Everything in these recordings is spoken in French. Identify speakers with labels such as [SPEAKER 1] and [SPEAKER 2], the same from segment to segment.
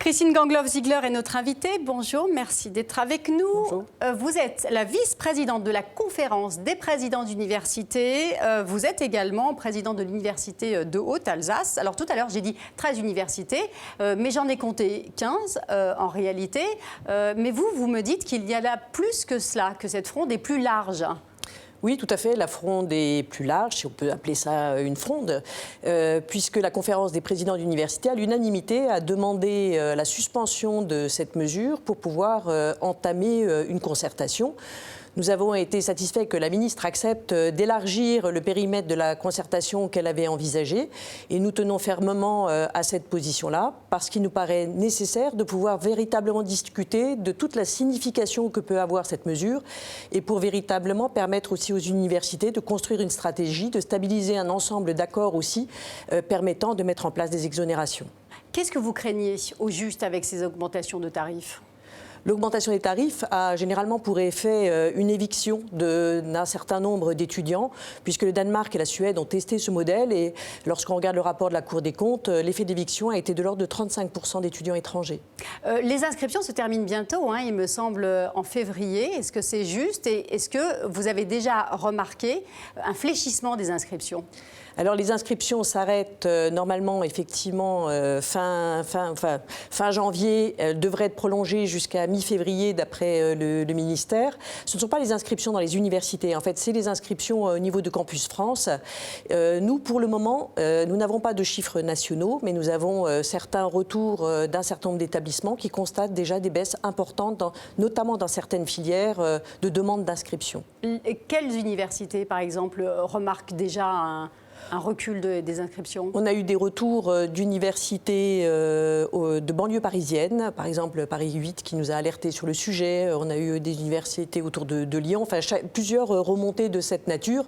[SPEAKER 1] Christine Gangloff-Ziegler est notre invitée. Bonjour, merci d'être avec nous.
[SPEAKER 2] Bonjour.
[SPEAKER 1] Vous êtes la vice-présidente de la conférence des présidents d'université. Vous êtes également présidente de l'université de Haute-Alsace. Alors tout à l'heure, j'ai dit 13 universités, mais j'en ai compté 15 en réalité. Mais vous me dites qu'il y a là plus que cela, que cette fronde est plus large.
[SPEAKER 2] Oui, tout à fait. La fronde est plus large, si on peut appeler ça une fronde, puisque la conférence des présidents d'université, à l'unanimité, a demandé la suspension de cette mesure pour pouvoir entamer une concertation. Nous avons été satisfaits que la ministre accepte d'élargir le périmètre de la concertation qu'elle avait envisagée et nous tenons fermement à cette position-là parce qu'il nous paraît nécessaire de pouvoir véritablement discuter de toute la signification que peut avoir cette mesure et pour véritablement permettre aussi aux universités de construire une stratégie, de stabiliser un ensemble d'accords aussi permettant de mettre en place des exonérations.
[SPEAKER 1] Qu'est-ce que vous craignez au juste avec ces augmentations de tarifs ?
[SPEAKER 2] L'augmentation des tarifs a généralement pour effet une éviction d'un certain nombre d'étudiants, puisque le Danemark et la Suède ont testé ce modèle et lorsqu'on regarde le rapport de la Cour des comptes, l'effet d'éviction a été de l'ordre de 35% d'étudiants étrangers.
[SPEAKER 1] Les inscriptions se terminent bientôt, il me semble, en février. Est-ce que c'est juste et est-ce que vous avez déjà remarqué un fléchissement des inscriptions ?
[SPEAKER 2] Alors les inscriptions s'arrêtent normalement effectivement fin janvier. Elles devraient être prolongées jusqu'à mi-février d'après le ministère. Ce ne sont pas les inscriptions dans les universités. En fait, c'est les inscriptions au niveau de Campus France. Nous, pour le moment, nous n'avons pas de chiffres nationaux, mais nous avons certains retours d'un certain nombre d'établissements qui constatent déjà des baisses importantes, notamment dans certaines filières de demande d'inscription.
[SPEAKER 1] Quelles universités, par exemple, remarquent déjà un recul des inscriptions?
[SPEAKER 2] On a eu des retours d'universités de banlieue parisienne, par exemple Paris 8 qui nous a alertés sur le sujet. On a eu des universités autour de Lyon, enfin plusieurs remontées de cette nature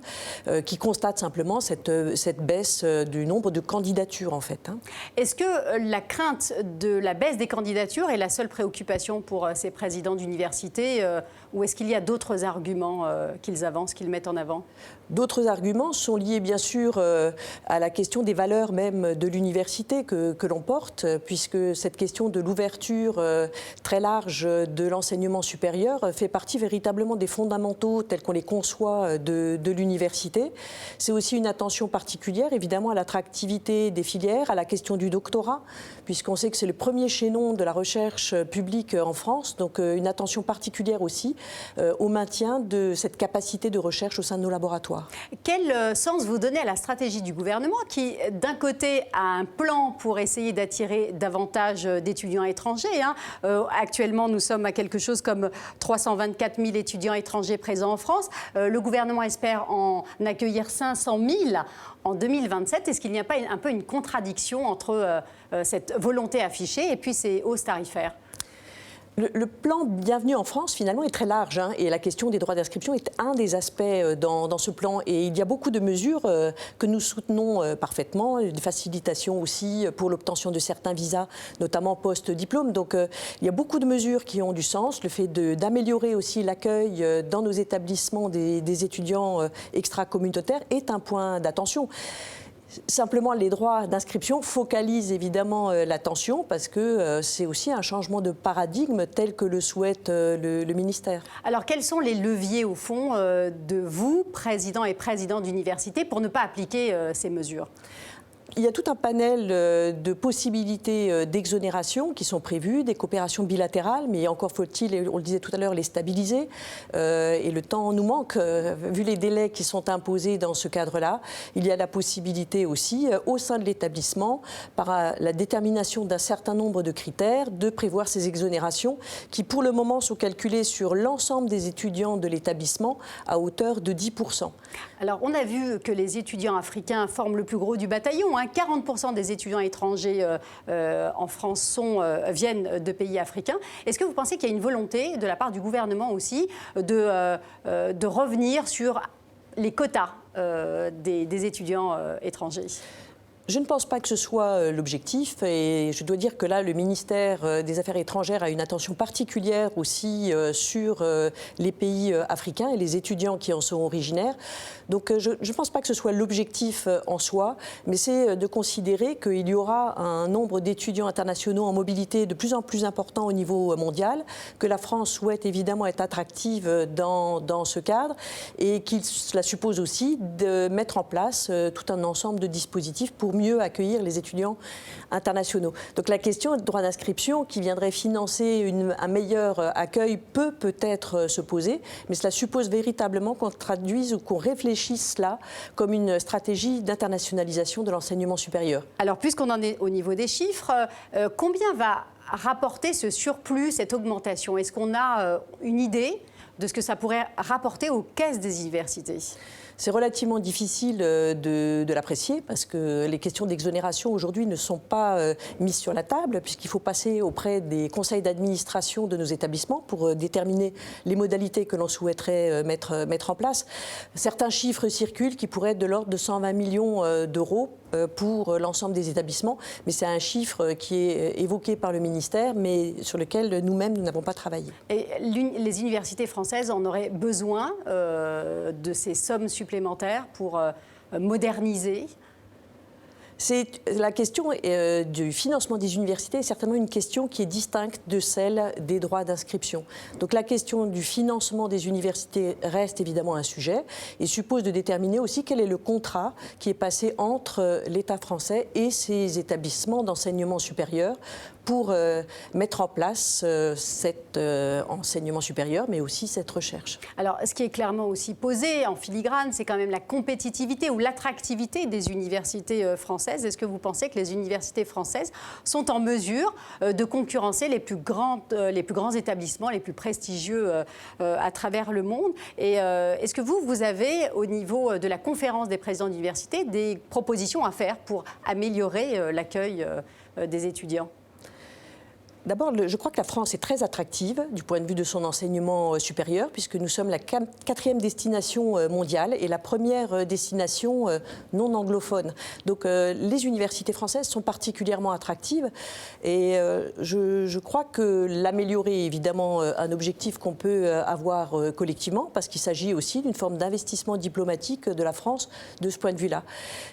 [SPEAKER 2] qui constatent simplement cette baisse du nombre de candidatures en fait.
[SPEAKER 1] Est-ce que la crainte de la baisse des candidatures est la seule préoccupation pour ces présidents d'université ou est-ce qu'il y a d'autres arguments qu'ils avancent, qu'ils mettent en avant?
[SPEAKER 2] D'autres arguments sont liés bien sûr à la question des valeurs même de l'université que l'on porte, puisque cette question de l'ouverture très large de l'enseignement supérieur fait partie véritablement des fondamentaux tels qu'on les conçoit de l'université. C'est aussi une attention particulière évidemment à l'attractivité des filières, à la question du doctorat, puisqu'on sait que c'est le premier chaînon de la recherche publique en France, donc une attention particulière aussi au maintien de cette capacité de recherche au sein de nos laboratoires.
[SPEAKER 1] Quel sens vous donnez à la stratégie du gouvernement qui, d'un côté, a un plan pour essayer d'attirer davantage d'étudiants étrangers. Actuellement, nous sommes à quelque chose comme 324 000 étudiants étrangers présents en France. Le gouvernement espère en accueillir 500 000 en 2027. Est-ce qu'il n'y a pas un peu une contradiction entre cette volonté affichée et puis ces hausses tarifaires ?
[SPEAKER 2] Le plan Bienvenue en France, finalement, est très large et la question des droits d'inscription est un des aspects dans ce plan. Et il y a beaucoup de mesures que nous soutenons parfaitement, des facilitations aussi pour l'obtention de certains visas, notamment post-diplôme. Donc il y a beaucoup de mesures qui ont du sens. Le fait d'améliorer aussi l'accueil dans nos établissements des étudiants extra-communautaires est un point d'attention. Simplement, les droits d'inscription focalisent évidemment l'attention parce que c'est aussi un changement de paradigme tel que le souhaite le ministère.
[SPEAKER 1] Alors, quels sont les leviers, au fond, de vous, président et président d'université, pour ne pas appliquer ces mesures ?
[SPEAKER 2] Il y a tout un panel de possibilités d'exonération qui sont prévues, des coopérations bilatérales, mais encore faut-il, on le disait tout à l'heure, les stabiliser. Et le temps nous manque, vu les délais qui sont imposés dans ce cadre-là. Il y a la possibilité aussi, au sein de l'établissement, par la détermination d'un certain nombre de critères, de prévoir ces exonérations qui, pour le moment, sont calculées sur l'ensemble des étudiants de l'établissement à hauteur de 10%.
[SPEAKER 1] Alors, on a vu que les étudiants africains forment le plus gros du bataillon. 40% des étudiants étrangers en France viennent de pays africains. Est-ce que vous pensez qu'il y a une volonté de la part du gouvernement aussi de revenir sur les quotas des étudiants étrangers ?
[SPEAKER 2] Je ne pense pas que ce soit l'objectif et je dois dire que là, le ministère des Affaires étrangères a une attention particulière aussi sur les pays africains et les étudiants qui en sont originaires. Donc je ne pense pas que ce soit l'objectif en soi, mais c'est de considérer qu'il y aura un nombre d'étudiants internationaux en mobilité de plus en plus important au niveau mondial, que la France souhaite évidemment être attractive dans ce cadre et qu'il cela suppose aussi de mettre en place tout un ensemble de dispositifs pour mieux accueillir les étudiants internationaux. Donc la question du droit d'inscription qui viendrait financer un meilleur accueil peut-être se poser, mais cela suppose véritablement qu'on traduise ou qu'on réfléchisse cela comme une stratégie d'internationalisation de l'enseignement supérieur.
[SPEAKER 1] Alors puisqu'on en est au niveau des chiffres, combien va rapporter ce surplus, cette augmentation? Est-ce qu'on a une idée de ce que ça pourrait rapporter aux caisses des universités?
[SPEAKER 2] C'est relativement difficile de l'apprécier parce que les questions d'exonération aujourd'hui ne sont pas mises sur la table puisqu'il faut passer auprès des conseils d'administration de nos établissements pour déterminer les modalités que l'on souhaiterait mettre en place. Certains chiffres circulent qui pourraient être de l'ordre de 120 millions d'euros pour l'ensemble des établissements, mais c'est un chiffre qui est évoqué par le ministère, mais sur lequel nous-mêmes, nous n'avons pas travaillé. Et
[SPEAKER 1] les universités françaises en auraient besoin de ces sommes supplémentaires pour moderniser?
[SPEAKER 2] La question du financement des universités est certainement une question qui est distincte de celle des droits d'inscription. Donc la question du financement des universités reste évidemment un sujet et suppose de déterminer aussi quel est le contrat qui est passé entre l'État français et ses établissements d'enseignement supérieur pour mettre en place cet enseignement supérieur, mais aussi cette recherche.
[SPEAKER 1] Alors, ce qui est clairement aussi posé en filigrane, c'est quand même la compétitivité ou l'attractivité des universités françaises. Est-ce que vous pensez que les universités françaises sont en mesure de concurrencer les plus grands établissements, les plus prestigieux à travers le monde? Et est-ce que vous avez, au niveau de la conférence des présidents d'université, des propositions à faire pour améliorer l'accueil des étudiants?
[SPEAKER 2] D'abord, je crois que la France est très attractive du point de vue de son enseignement supérieur, puisque nous sommes la quatrième destination mondiale et la première destination non anglophone. Donc les universités françaises sont particulièrement attractives et je crois que l'améliorer est évidemment un objectif qu'on peut avoir collectivement, parce qu'il s'agit aussi d'une forme d'investissement diplomatique de la France de ce point de vue-là.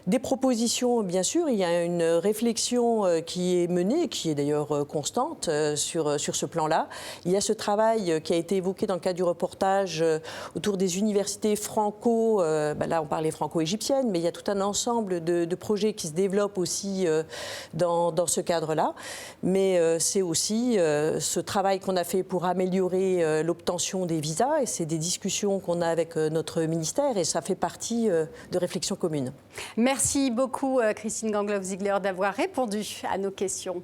[SPEAKER 2] Des propositions, bien sûr, il y a une réflexion qui est menée, qui est d'ailleurs constante, sur ce plan-là. Il y a ce travail qui a été évoqué dans le cadre du reportage autour des universités là on parlait franco-égyptiennes, mais il y a tout un ensemble de projets qui se développent aussi dans ce cadre-là. Mais c'est aussi ce travail qu'on a fait pour améliorer l'obtention des visas, et c'est des discussions qu'on a avec notre ministère, et ça fait partie de réflexions communes.
[SPEAKER 1] Merci beaucoup Christine Gangloff-Ziegler d'avoir répondu à nos questions.